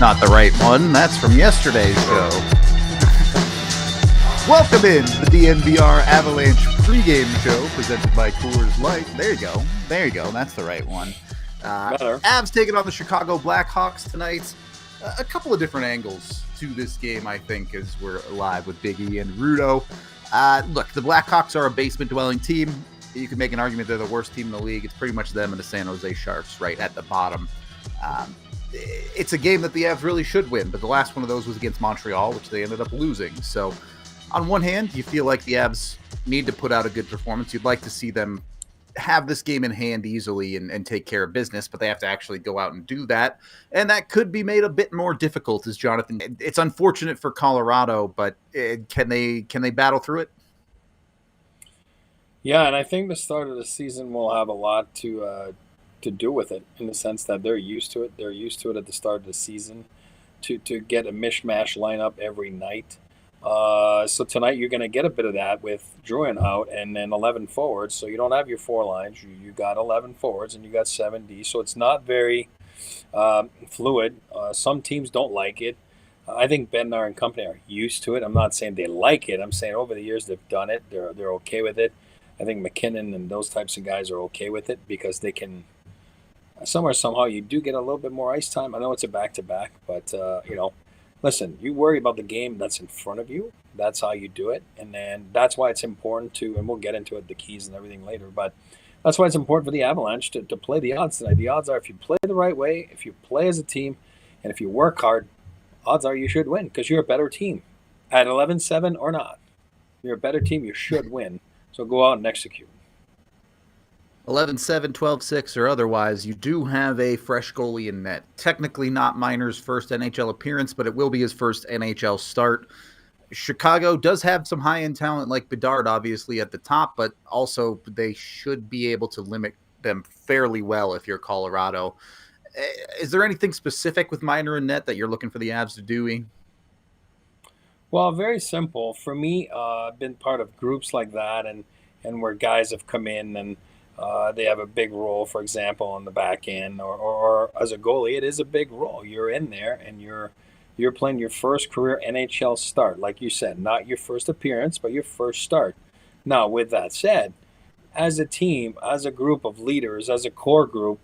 Not the right one. That's from yesterday's show. Welcome in to the DNVR Avalanche pregame show presented by Coors Light. There you go. There you go. That's the right one. Avs taking on the Chicago Blackhawks tonight. A couple of different angles to this game, I think, as we're live with Big E and Rudo. Look, the Blackhawks are a basement-dwelling team. You can make an argument they're the worst team in the league. It's pretty much them and the San Jose Sharks right at the bottom. It's a game that the Avs really should win, but the last one of those was against Montreal, which they ended up losing. So on one hand, you feel like the Avs need to put out a good performance. You'd like to see them have this game in hand easily and take care of business, but they have to actually go out and do that. And that could be made a bit more difficult, as Jonathan. It's unfortunate for Colorado, but can they battle through it? Yeah, and I think the start of the season will have a lot to do with it, in the sense that they're used to it. They're used to it at the start of the season to get a mishmash lineup every night. So tonight you're going to get a bit of that with Drouin out and then 11 forwards. So you don't have your four lines. You got 11 forwards and you got 7D. So it's not very fluid. Some teams don't like it. I think Bednar and company are used to it. I'm not saying they like it. I'm saying over the years they've done it. They're okay with it. I think McKinnon and those types of guys are okay with it because they can. Somehow you do get a little bit more ice time. I know it's a back-to-back, but, listen, you worry about the game that's in front of you. That's how you do it. And then that's why it's important to, and we'll get into it, the keys and everything later, but that's why it's important for the Avalanche to play the odds tonight. The odds are if you play the right way, if you play as a team, and if you work hard, odds are you should win because you're a better team. At 11-7 or not, you're a better team, you should win. So go out and execute. 11-7, 12-6, or otherwise, you do have a fresh goalie in net. Technically not Miner's first NHL appearance, but it will be his first NHL start. Chicago does have some high-end talent like Bedard, obviously, at the top, but also they should be able to limit them fairly well if you're Colorado. Is there anything specific with Miner in net that you're looking for the Avs to do? Well, very simple. For me, I've been part of groups like that and where guys have come in and they have a big role, for example, on the back end, or as a goalie, it is a big role. You're in there and you're playing your first career NHL start, like you said, not your first appearance, but your first start. Now, with that said, as a team, as a group of leaders, as a core group,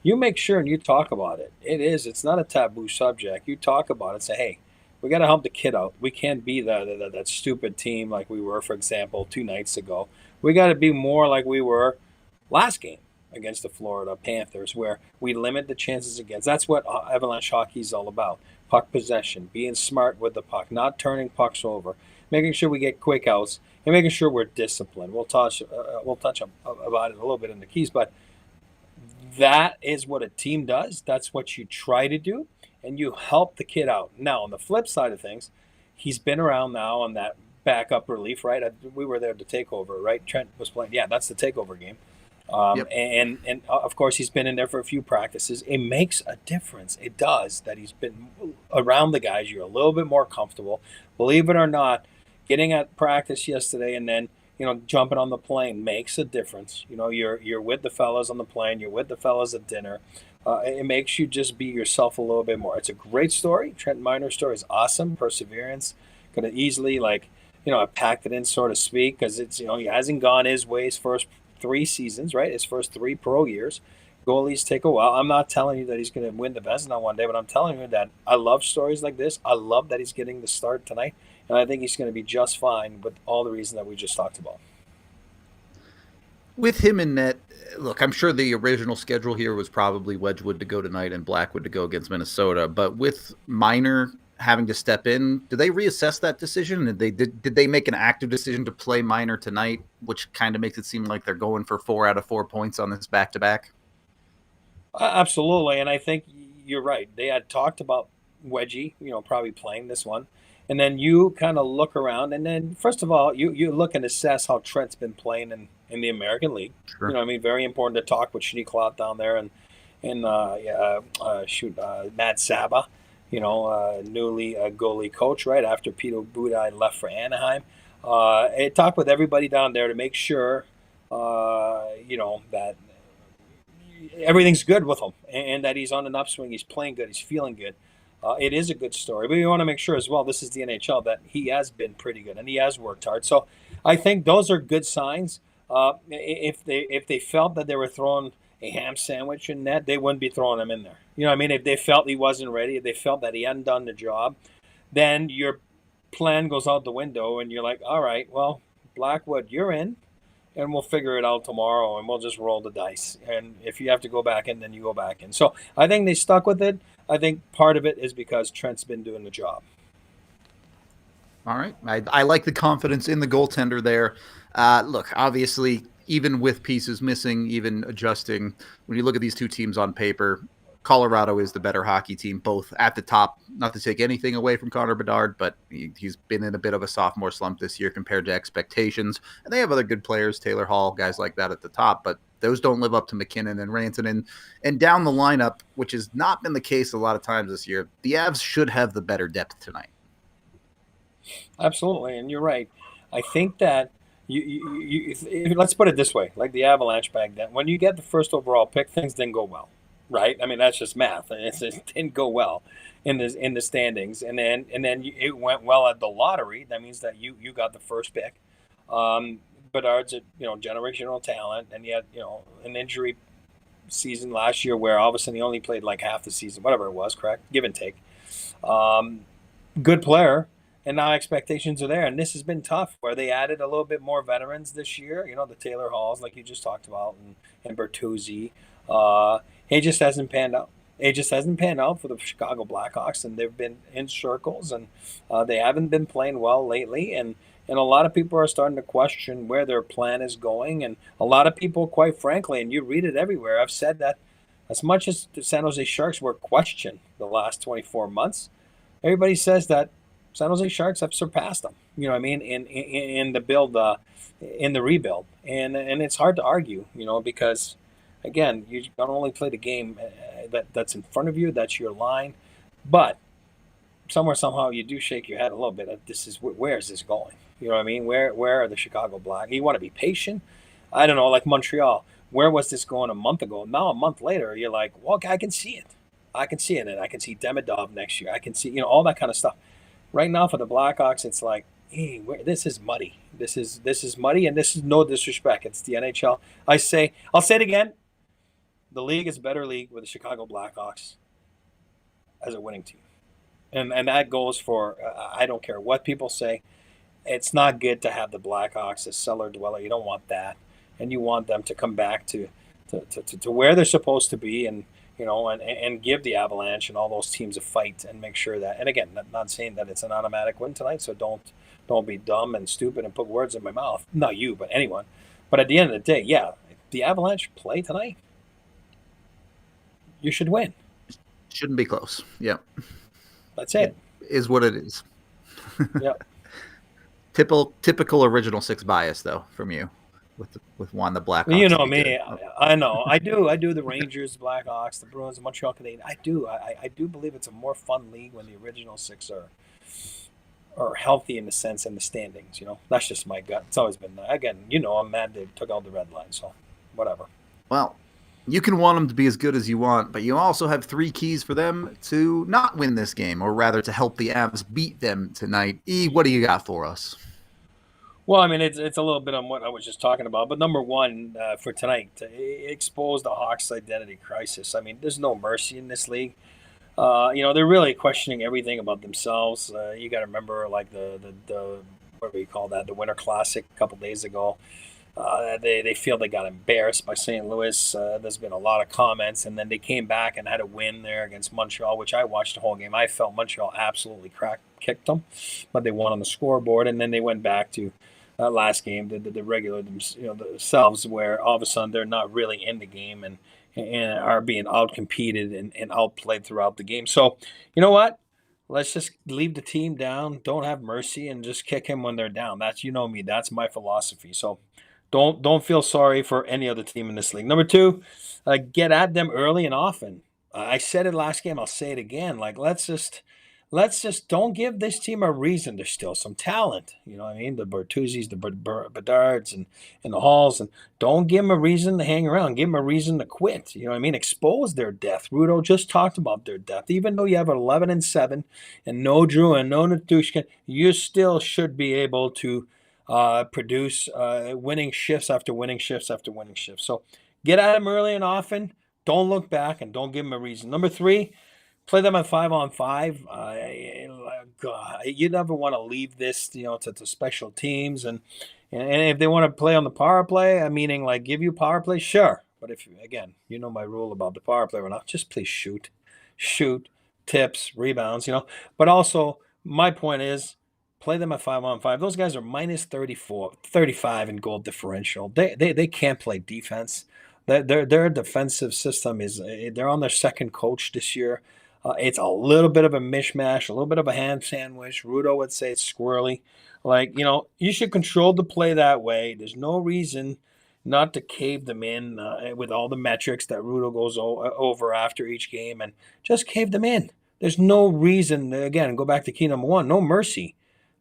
you make sure and you talk about it. It's not a taboo subject. You talk about it, say, hey, we got to help the kid out. We can't be that stupid team like we were, for example, 2 nights ago. We got to be more like we were last game against the Florida Panthers, where we limit the chances against. That's what Avalanche hockey is all about. Puck possession, being smart with the puck, not turning pucks over, making sure we get quick outs, and making sure we're disciplined. We'll touch about it a little bit in the keys, but that is what a team does. That's what you try to do, and you help the kid out. Now, on the flip side of things, he's been around now on that backup relief, right? We were there to take over, right? Trent was playing. Yeah, that's the takeover game. Yep. And of course, he's been in there for a few practices. It makes a difference. It does that he's been around the guys. You're a little bit more comfortable. Believe it or not, getting at practice yesterday and then, jumping on the plane makes a difference. You're with the fellas on the plane. You're with the fellas at dinner. It makes you just be yourself a little bit more. It's a great story. Trent Miner's story is awesome. Perseverance. Could have easily, I packed it in, so to speak, because it's, he hasn't gone his way his first 3 seasons, right? His first 3 pro years. Goalies take a while. I'm not telling you that he's going to win the Vezina one day, but I'm telling you that I love stories like this. I love that he's getting the start tonight, and I think he's going to be just fine with all the reasons that we just talked about. With him in net, look, I'm sure the original schedule here was probably Wedgwood to go tonight and Blackwood to go against Minnesota, but with Miner having to step in. Do they reassess that decision? Did they make an active decision to play Minor tonight, which kind of makes it seem like they're going for 4 out of 4 points on this back-to-back? Absolutely, and I think you're right. They had talked about Wedgie, probably playing this one. And then you kind of look around, and then first of all, you look and assess how Trent's been playing in the American League. Sure. Very important to talk with Schneekloth down there, and Matt Saba, newly goalie coach right after Peter Budaj left for Anaheim. I talked with everybody down there to make sure, that everything's good with him and that he's on an upswing. He's playing good. He's feeling good. It is a good story, but you want to make sure as well, this is the NHL, that he has been pretty good and he has worked hard. So I think those are good signs. If they felt that they were throwing a ham sandwich in net, they wouldn't be throwing him in there. If they felt he wasn't ready, if they felt that he hadn't done the job, then your plan goes out the window and you're like, all right, well, Blackwood, you're in. And we'll figure it out tomorrow, and we'll just roll the dice. And if you have to go back in, then you go back in. So I think they stuck with it. I think part of it is because Trent's been doing the job. All right. I like the confidence in the goaltender there. Look, obviously, even with pieces missing, even adjusting, when you look at these two teams on paper, Colorado is the better hockey team, both at the top. Not to take anything away from Connor Bedard, but he's been in a bit of a sophomore slump this year compared to expectations. And they have other good players, Taylor Hall, guys like that at the top, but those don't live up to McKinnon and Rantanen. And down the lineup, which has not been the case a lot of times this year, the Avs should have the better depth tonight. Absolutely, and you're right. I think that let's put it this way, like the Avalanche back then. When you get the first overall pick, things didn't go well. Right, I mean that's just math. It didn't go well in the standings, and then it went well at the lottery. That means that you got the first pick. Bedard's a generational talent, and yet an injury season last year where all of a sudden he only played like half the season, whatever it was, correct? Give and take. Good player, and now expectations are there, and this has been tough. Where they added a little bit more veterans this year, the Taylor Halls, like you just talked about, and Bertuzzi. It just hasn't panned out. It just hasn't panned out for the Chicago Blackhawks, and they've been in circles, and they haven't been playing well lately. And a lot of people are starting to question where their plan is going. And a lot of people, quite frankly, and you read it everywhere, I've said that as much as the San Jose Sharks were questioned the last 24 months, everybody says that San Jose Sharks have surpassed them. In the build, in the rebuild, and it's hard to argue, because. Again, you don't only play the game that's in front of you, that's your line, but somehow you do shake your head a little bit at where is this going? You know what I mean? Where are the Chicago Blackhawks? You want to be patient? I don't know, like Montreal. Where was this going a month ago? Now a month later, you're like, well, I can see it. I can see it, and I can see Demidov next year. I can see all that kind of stuff. Right now for the Blackhawks, it's like, hey, this is muddy. This is muddy, and this is no disrespect. It's the NHL. I'll say it again. The league is a better league with the Chicago Blackhawks as a winning team. And that goes for, I don't care what people say. It's not good to have the Blackhawks as cellar dweller. You don't want that. And you want them to come back to where they're supposed to be and give the Avalanche and all those teams a fight and make sure that, and again, not saying that it's an automatic win tonight, so don't be dumb and stupid and put words in my mouth. Not you, but anyone. But at the end of the day, yeah, the Avalanche play tonight, you should win. Shouldn't be close. Yeah. That's it. It is what it is. Yeah. Typical original six bias though from you with Juan the Blackhawks. You know me. I know. I do the Rangers, the Blackhawks, the Bruins, the Montreal Canadiens. I do believe it's a more fun league when the original six are healthy in the sense in the standings. That's just my gut. It's always been that. Again, I'm mad they took out the red line, so whatever. Well, you can want them to be as good as you want, but you also have 3 keys for them to not win this game, or rather to help the Avs beat them tonight. E, what do you got for us? Well, I mean, it's a little bit on what I was just talking about, but number one for tonight, expose the Hawks' identity crisis. I mean, there's no mercy in this league. They're really questioning everything about themselves. You got to remember, like the what do we call that? The Winter Classic a couple days ago. They feel they got embarrassed by St. Louis. There's been a lot of comments, and then they came back and had a win there against Montreal, which I watched the whole game. I felt Montreal absolutely kicked them, but they won on the scoreboard, and then they went back to last game, the regular themselves, where all of a sudden they're not really in the game and are being outcompeted and outplayed throughout the game. So, you know what? Let's just leave the team down. Don't have mercy and just kick him when they're down. That's me. That's my philosophy. So don't feel sorry for any other team in this league. Number two, get at them early and often. I said it last game. I'll say it again. Like let's just don't give this team a reason. There's still some talent. You know what I mean? The Bertuzzis, the Bedards, and the Halls, and don't give them a reason to hang around. Give them a reason to quit. You know what I mean? Expose their depth. Rudo just talked about their depth. Even though you have 11-7 and no Drew and no Natushkin, you still should be able to produce winning shifts after winning shifts after winning shifts. So get at them early and often. Don't look back and don't give them a reason. Number three, play them at 5-on-5. God, you never want to leave this, to special teams, and if they want to play on the power play, meaning like give you power play, sure. But if again, my rule about the power play or not, just please shoot, tips, rebounds, But also, my point is, play them at 5-on-5. Those guys are minus 35 in goal differential. They can't play defense. Their defensive system they're on their second coach this year. It's a little bit of a mishmash, a little bit of a hand sandwich. Rudo would say it's squirrely. You should control the play that way. There's no reason not to cave them in with all the metrics that Rudo goes over after each game, and just cave them in. There's no reason, again, go back to key number one, no mercy.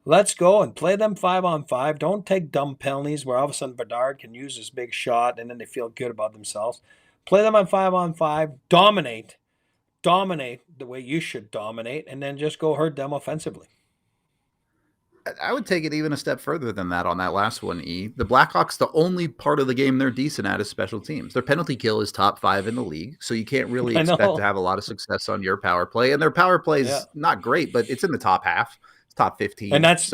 Let's go and play them 5-on-5. Don't take dumb penalties where all of a sudden Bedard can use this big shot and then they feel good about themselves. Play them on 5-on-5. Dominate the way you should dominate, and then just go hurt them offensively. I would take it even a step further than that on that last one, E. The Blackhawks, the only part of the game they're decent at is special teams. Their penalty kill is top 5 in the league, so you can't really expect to have a lot of success on your power play. And their power play is not great, but it's in the top half. It's top 15. And that's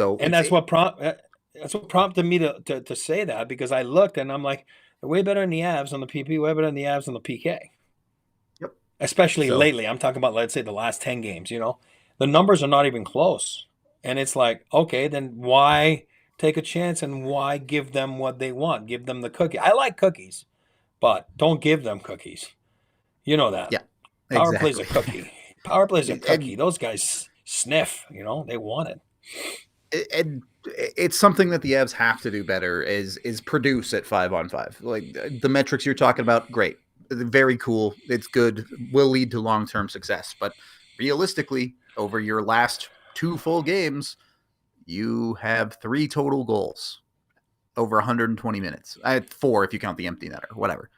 what prompted me to say that, because I looked and I'm like, they're way better than the Avs on the PP, way better than the Avs on the PK. Yep. Especially lately. I'm talking about, let's say, the last 10 games, The numbers are not even close. And it's like, okay, then why take a chance and why give them what they want? Give them the cookie. I like cookies, but don't give them cookies. You know that. Yeah, exactly. Power play's a cookie. Power play's a cookie. Those guys sniff, they want it. And it's something that the Avs have to do better is produce at 5-on-5. Like the metrics you're talking about, great. Very cool. It's good. Will lead to long-term success. But realistically, over your last 2 full games, you have 3 total goals over 120 minutes. I had 4 if you count the empty netter, whatever.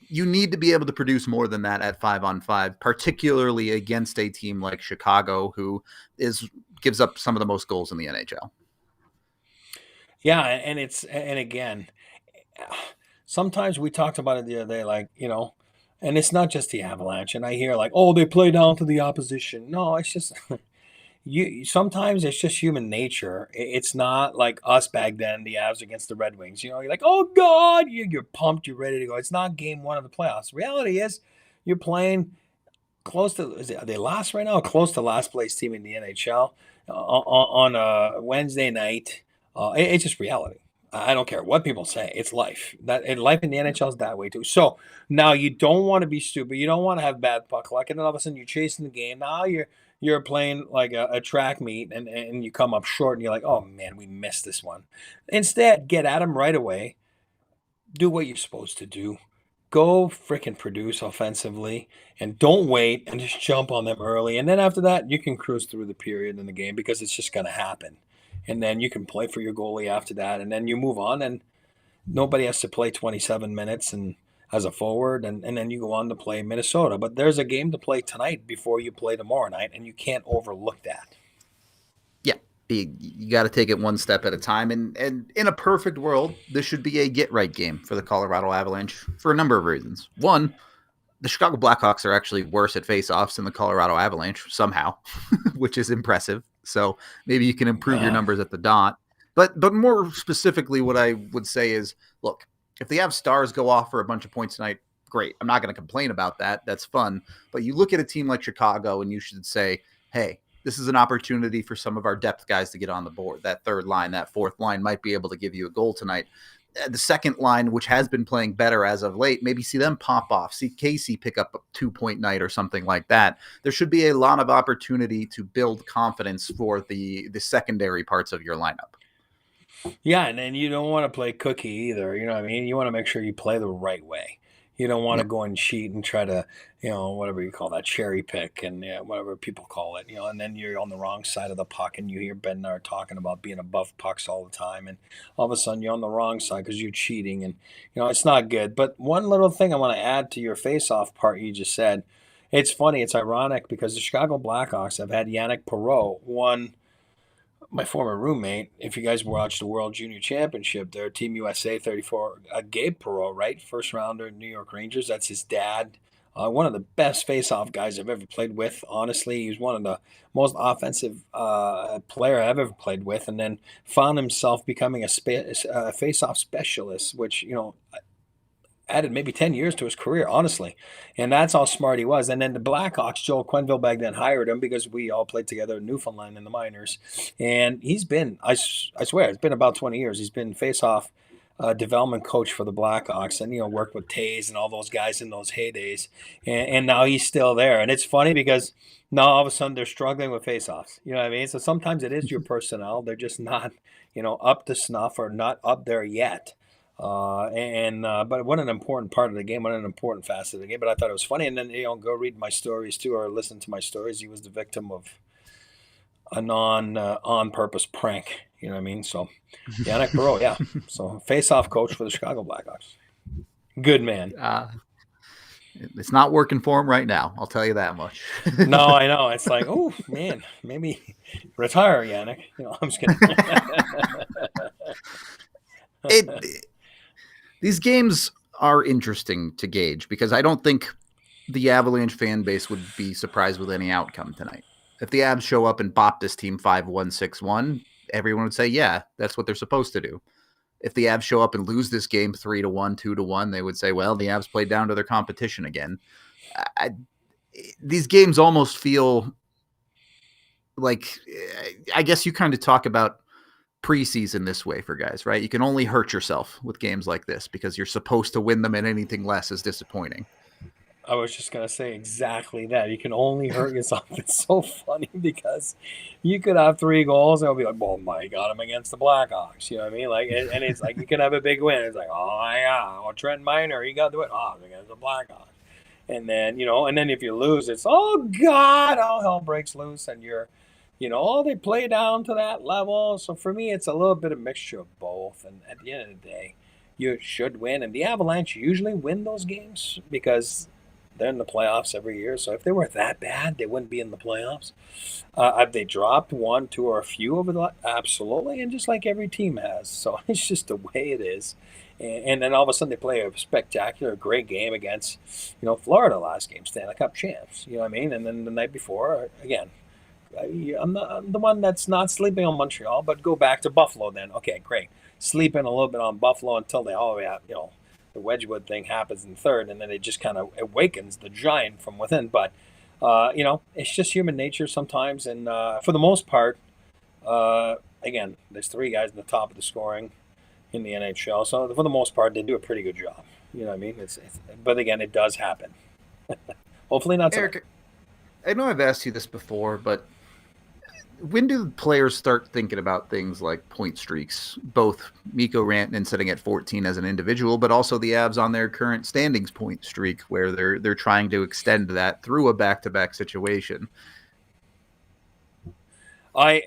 You need to be able to produce more than that at 5-on-5, particularly against a team like Chicago, who gives up some of the most goals in the NHL. Yeah, and again, sometimes we talked about it the other day, and it's not just the Avalanche. And I hear they play down to the opposition. No, it's just sometimes it's just human nature. It's not like us back then, the Avs against the Red Wings. You're like, oh God, you're pumped, you're ready to go. It's not game 1 of the playoffs. The reality is, you're playing close to. Are they last right now? Close to last place team in the NHL on a Wednesday night. It's just reality. I don't care what people say. It's life. Life in the NHL is that way too. So now you don't want to be stupid. You don't want to have bad puck luck, and then all of a sudden you're chasing the game. Now you're playing like a track meet, and you come up short, and you're like, oh man, we missed this one. Instead, get at them right away. Do what you're supposed to do. Go freaking produce offensively, and don't wait and just jump on them early. And then after that, you can cruise through the period in the game, because it's just going to happen. And then you can play for your goalie after that, and then you move on, and nobody has to play 27 minutes and as a forward, and then you go on to play Minnesota. But there's a game to play tonight before you play tomorrow night, and you can't overlook that. Yeah, you got to take it one step at a time. And in a perfect world, this should be a get-right game for the Colorado Avalanche for a number of reasons. One, the Chicago Blackhawks are actually worse at face-offs than the Colorado Avalanche somehow, which is impressive. So maybe you can improve your numbers at the dot. But more specifically, what I would say is, look, if the Avs stars go off for a bunch of points tonight, great. I'm not going to complain about that. That's fun. But you look at a team like Chicago and you should say, hey, this is an opportunity for some of our depth guys to get on the board. That third line, that fourth line might be able to give you a goal tonight. The second line, which has been playing better as of late, maybe see them pop off, see Casey pick up a 2-point night or something like that. There should be a lot of opportunity to build confidence for the secondary parts of your lineup. Yeah, and then you don't want to play cookie either. You know what I mean? You want to make sure you play the right way. You don't want to go and cheat and try to, whatever you call that, cherry pick and whatever people call it, and then you're on the wrong side of the puck and you hear Bednar talking about being above pucks all the time. And all of a sudden you're on the wrong side because you're cheating and, it's not good. But one little thing I want to add to your face-off part you just said, it's funny, it's ironic because the Chicago Blackhawks have had Yannick Perreault, my former roommate, if you guys watched the World Junior Championship there, Team USA 34, Gabe Perreault, right? First rounder, New York Rangers. That's his dad. One of the best face-off guys I've ever played with. Honestly, he was one of the most offensive player I've ever played with, and then found himself becoming a face-off specialist, which, added maybe 10 years to his career, honestly. And that's how smart he was. And then the Blackhawks, Joel Quenneville back then hired him because we all played together in Newfoundland in the minors. And he's been, I swear, it's been about 20 years. He's been face-off development coach for the Blackhawks and, worked with Taze and all those guys in those heydays. And now he's still there. And it's funny because now all of a sudden they're struggling with face-offs. You know what I mean? So sometimes it is your personnel. They're just not, up to snuff or not up there yet. But what an important part of the game, what an important facet of the game. But I thought it was funny. And then, go read my stories too, or listen to my stories. He was the victim of a on-purpose prank. You know what I mean? So Yannick Perreault, yeah. So face-off coach for the Chicago Blackhawks. Good man. It's not working for him right now. I'll tell you that much. No, I know. It's like, oh man, maybe retire, Yannick. I'm just kidding. These games are interesting to gauge because I don't think the Avalanche fan base would be surprised with any outcome tonight. If the Avs show up and bop this team 5-1, 6-1, everyone would say, yeah, that's what they're supposed to do. If the Avs show up and lose this game 3-1, 2-1, they would say, well, the Avs played down to their competition again. These games almost feel like, I guess you kind of talk about preseason this way for guys, right? You can only hurt yourself with games like this because you're supposed to win them, and anything less is disappointing. I was just going to say exactly that. You can only hurt yourself. It's so funny because you could have 3 goals and it'll be like, oh my God, I'm against the Blackhawks. You know what I mean? Like, and it's like you can have a big win. It's like, oh yeah, well, Trent Miner, he got to it. Oh, I'm against the Blackhawks. And then, and then if you lose, it's, oh God, all hell breaks loose and you're, they play down to that level. So for me, it's a little bit of mixture of both. And at the end of the day, you should win. And the Avalanche usually win those games because they're in the playoffs every year. So if they were that bad, they wouldn't be in the playoffs. Have they dropped 1, 2, or a few over the absolutely, and just like every team has. So it's just the way it is. And then all of a sudden they play a spectacular, great game against, Florida last game, Stanley Cup champs. You know what I mean? And then the night before, again, I'm the one that's not sleeping on Montreal, but go back to Buffalo then. Okay, great. Sleeping a little bit on Buffalo until they the Wedgwood thing happens in third, and then it just kind of awakens the giant from within. But, it's just human nature sometimes. And for the most part, again, there's 3 guys in the top of the scoring in the NHL. So for the most part, they do a pretty good job. You know what I mean? But again, it does happen. Hopefully not. Eric, I know I've asked you this before, but when do players start thinking about things like point streaks? Both Mikko Rantanen sitting at 14 as an individual, but also the Avs on their current standings point streak, where they're trying to extend that through a back-to-back situation. I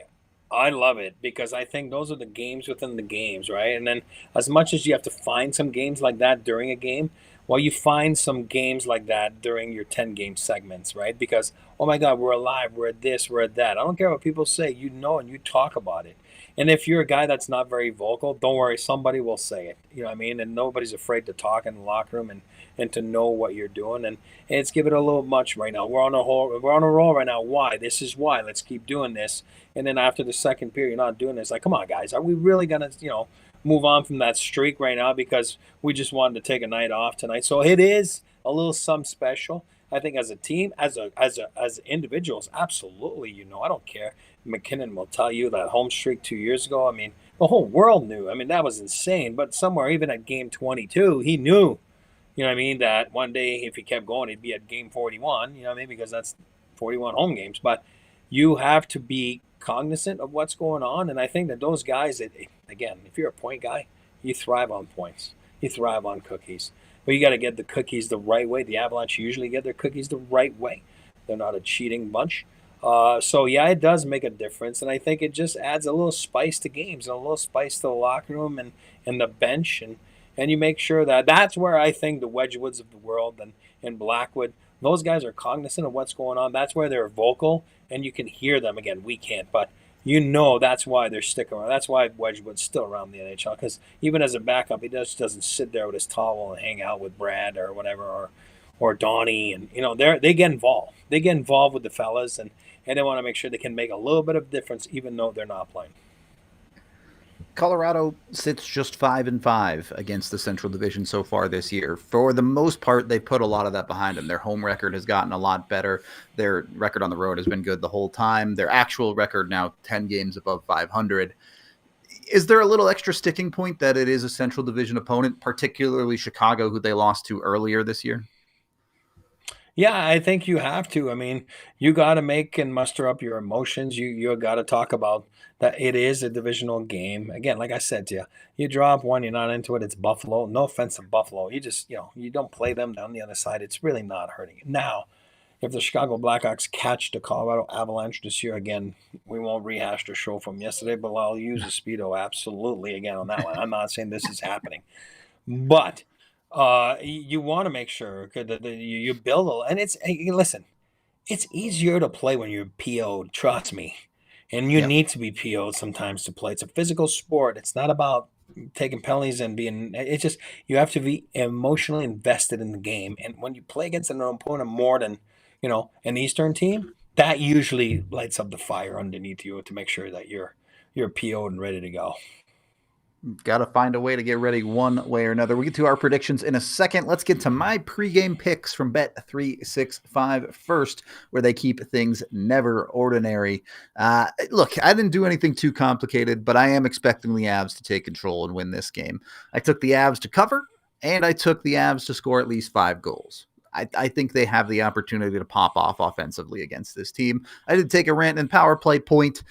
love it because I think those are the games within the games, right? And then as much as you have to find some games like that during a game, well, you find some games like that during your 10-game segments, right? Because, oh my God, we're alive, we're at this, we're at that. I don't care what people say, and you talk about it. And if you're a guy that's not very vocal, don't worry, somebody will say it. You know what I mean? And nobody's afraid to talk in the locker room. And and to know what you're doing. And it's giving it a little much right now. We're on a roll right now. Why? This is why. Let's keep doing this. And then after the second period, you're not doing this. Like, come on, guys, are we really gonna move on from that streak right now because we just wanted to take a night off tonight? So it is a little something special. I think as a team, as individuals, absolutely. I don't care. McKinnon will tell you that home streak 2 years ago. I mean, the whole world knew. I mean, that was insane. But somewhere, even at game 22, he knew. You know what I mean? That one day, if he kept going, he'd be at game 41. You know what I mean? Because that's 41 home games. But you have to be cognizant of what's going on. And I think that those guys, again, if you're a point guy, you thrive on points. You thrive on cookies. But you got to get the cookies the right way. The Avalanche usually get their cookies the right way. They're not a cheating bunch. So, yeah, it does make a difference. And I think it just adds a little spice to games and a little spice to the locker room and the bench. And you make sure that's where I think the Wedgwoods of the world and Blackwood, those guys are cognizant of what's going on. That's where they're vocal, and you can hear them. Again, we can't, but that's why they're sticking around. That's why Wedgwood's still around the NHL, because even as a backup, he just doesn't sit there with his towel and hang out with Brad or whatever, or Donnie. And, they get involved. They get involved with the fellas, and they want to make sure they can make a little bit of difference even though they're not playing. Colorado sits just 5-5 against the Central Division so far this year. For the most part, they put a lot of that behind them. Their home record has gotten a lot better. Their record on the road has been good the whole time. Their actual record now 10 games above 500. Is there a little extra sticking point that it is a Central Division opponent, particularly Chicago, who they lost to earlier this year? Yeah, I think you have to. I mean, you got to make and muster up your emotions. You got to talk about that it is a divisional game. Again, like I said to you, you drop one, you're not into it. It's Buffalo. No offense to Buffalo. You just, you don't play them down the other side. It's really not hurting you. Now, if the Chicago Blackhawks catch the Colorado Avalanche this year, again, we won't rehash the show from yesterday, but I'll use a Speedo absolutely again on that one. I'm not saying this is happening. But you want to make sure that you build and listen, it's easier to play when you're PO'd, trust me. And you need to be PO'd sometimes to play. It's a physical sport. It's not about taking penalties and it's just, you have to be emotionally invested in the game. And when you play against an opponent more than, an Eastern team, that usually lights up the fire underneath you to make sure that you're PO'd and ready to go. Got to find a way to get ready one way or another. We get to our predictions in a second. Let's get to my pregame picks from Bet365 first, where they keep things never ordinary. Look, I didn't do anything too complicated, but I am expecting the Avs to take control and win this game. I took the Avs to cover, and I took the Avs to score at least 5 goals. I think they have the opportunity to pop off offensively against this team. I did take a rant and power play point.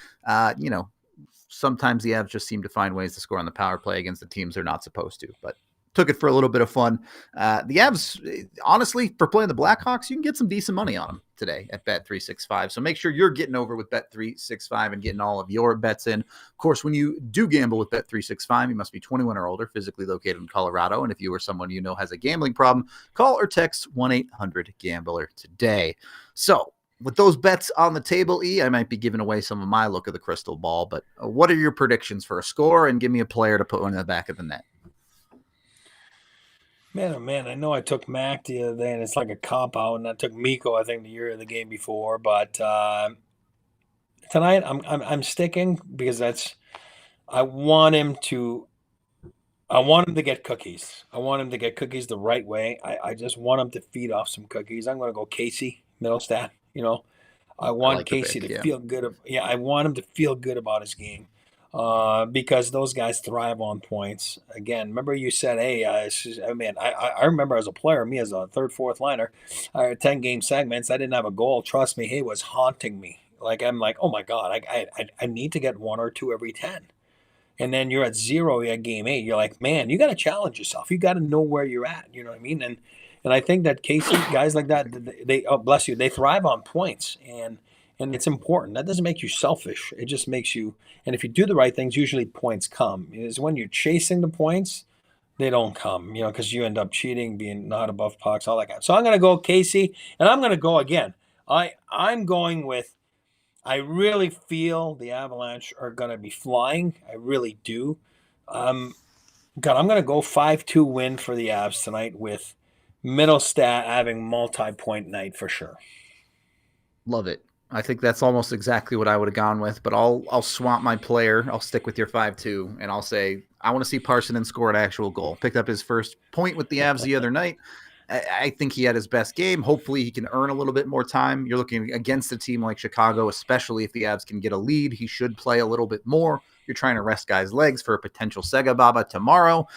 Sometimes the Avs just seem to find ways to score on the power play against the teams they're not supposed to, but took it for a little bit of fun. The Avs, honestly, for playing the Blackhawks, you can get some decent money on them today at Bet365. So make sure you're getting over with Bet365 and getting all of your bets in. Of course, when you do gamble with Bet365, you must be 21 or older, physically located in Colorado. And if you or someone you know has a gambling problem, call or text 1-800-GAMBLER today. So, with those bets on the table, I might be giving away some of my look of the crystal ball, but what are your predictions for a score? And give me a player to put one in the back of the net. Man, oh man, I know I took Mac the other day, and it's like a cop-out, and I took Mikko, I think, the year of the game before. But tonight, I'm sticking because I want him to get cookies. I want him to get cookies the right way. I just want him to feed off some cookies. I'm going to go Casey Middlestat. I want Casey to feel good. I want him to feel good about his game because those guys thrive on points. Again, remember you said, hey, I remember as a player, me as a third, fourth liner, 10 game segments, I didn't have a goal. Trust me, it was haunting me. I'm like, oh my God, I need to get 1 or 2 every 10. And then you're at 0 at game 8. You're like, man, you got to challenge yourself. You got to know where you're at. You know what I mean? And I think that Casey, guys like that, they bless you, they thrive on points, and it's important. That doesn't make you selfish. It just makes you. And if you do the right things, usually points come. Is when you're chasing the points, they don't come. Because you end up cheating, being not above pucks, all that kind. So I'm going to go Casey, and I'm going to go again. I'm going with. I really feel the Avalanche are going to be flying. I really do. God, I'm going to go 5-2 win for the Avs tonight with Middlestat having multi-point night for sure. Love it. I think that's almost exactly what I would have gone with, but I'll swap my player. I'll stick with your 5-2, and I'll say I want to see Parssinen score an actual goal. Picked up his first point with the Avs the other night. I think he had his best game. Hopefully he can earn a little bit more time. You're looking against a team like Chicago, especially if the Avs can get a lead. He should play a little bit more. You're trying to rest guys' legs for a potential Sega Baba tomorrow.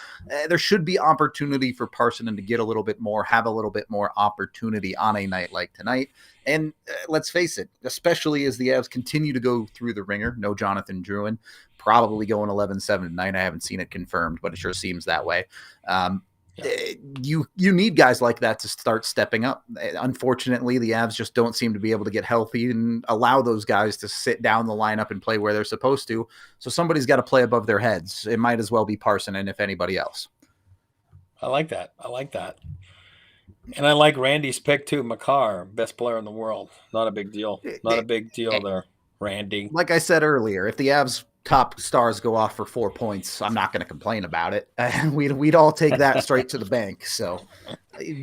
There should be opportunity for Parssinen to get a little bit more, have a little bit more opportunity on a night like tonight. And let's face it, especially as the Avs continue to go through the ringer, no Jonathan Drouin, probably going 11-7 tonight. I haven't seen it confirmed, but it sure seems that way. You need guys like that to start stepping up. Unfortunately, the Avs just don't seem to be able to get healthy and allow those guys to sit down the lineup and play where they're supposed to. So somebody's got to play above their heads. It might as well be Parssinen if anybody else. I like that. And I like Randy's pick too. Makar, best player in the world. Not a big deal. There, Randy. Like I said earlier, if the Avs top stars go off for 4 points, I'm not going to complain about it. We'd all take that straight to the bank. So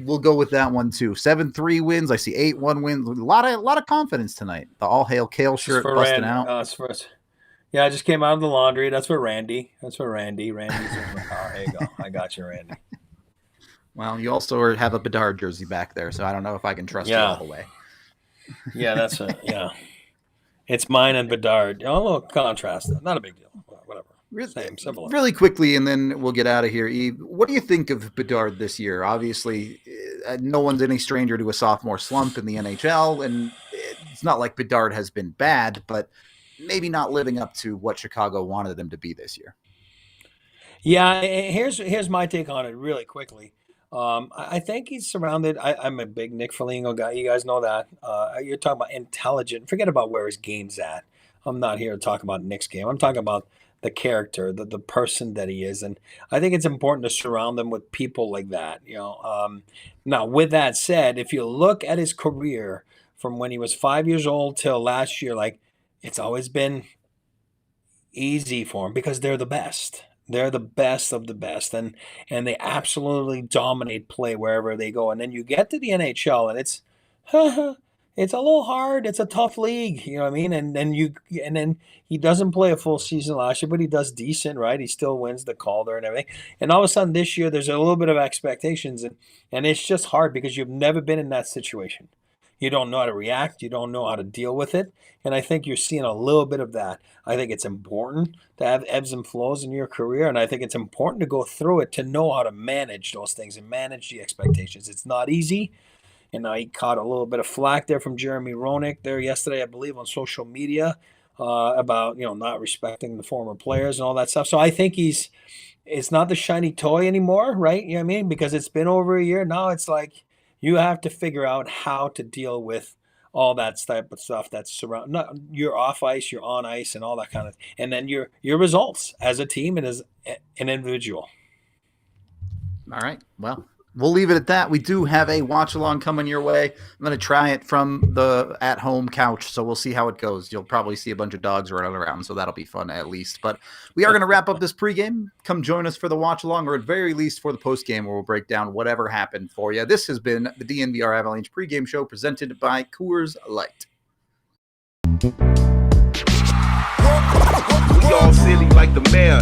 we'll go with that one too. 7-3 wins. I see 8-1 wins. A lot of confidence tonight. The all hail Kale shirt busting out. Yeah, I just came out of the laundry. That's for Randy. Randy's in the car. There you go. I got you, Randy. Well, you also have a Bedard jersey back there, so I don't know if I can trust you all the way. Yeah, that's it. Yeah. It's mine and Bedard. A little contrast. Not a big deal. Whatever. Same, similar. Really quickly, and then we'll get out of here. Eve, what do you think of Bedard this year? Obviously, no one's any stranger to a sophomore slump in the NHL, and it's not like Bedard has been bad, but maybe not living up to what Chicago wanted them to be this year. Yeah, here's my take on it really quickly. I think he's surrounded. I'm a big Nick Foligno guy. You guys know that. You're talking about intelligent. Forget about where his game's at. I'm not here to talk about Nick's game. I'm talking about the character, the person that he is. And I think it's important to surround them with people like that. Now, with that said, if you look at his career from when he was 5 years old till last year, like it's always been easy for him because they're the best. They're the best of the best, and they absolutely dominate play wherever they go. And then you get to the NHL, and it's a little hard. It's a tough league, you know what I mean? And then he doesn't play a full season last year, but he does decent, right? He still wins the Calder and everything. And all of a sudden this year, there's a little bit of expectations, and it's just hard because you've never been in that situation. You don't know how to react. You don't know how to deal with it. And I think you're seeing a little bit of that. I think it's important to have ebbs and flows in your career. And I think it's important to go through it to know how to manage those things and manage the expectations. It's not easy. And he caught a little bit of flack there from Jeremy Roenick there yesterday, I believe, on social media about, not respecting the former players and all that stuff. So I think it's not the shiny toy anymore, right? You know what I mean? Because it's been over a year. Now it's like, you have to figure out how to deal with all that type of stuff that's surround. You're off ice, you're on ice, and all that kind of. And then your results as a team and as an individual. All right. Well, we'll leave it at that. We do have a watch along coming your way. I'm going to try it from the at-home couch, so we'll see how it goes. You'll probably see a bunch of dogs running around, so that'll be fun at least. But we are going to wrap up this pregame. Come join us for the watch along, or at very least for the postgame, where we'll break down whatever happened for you. This has been the DNVR Avalanche pregame show presented by Coors Light. We all silly like the mayor.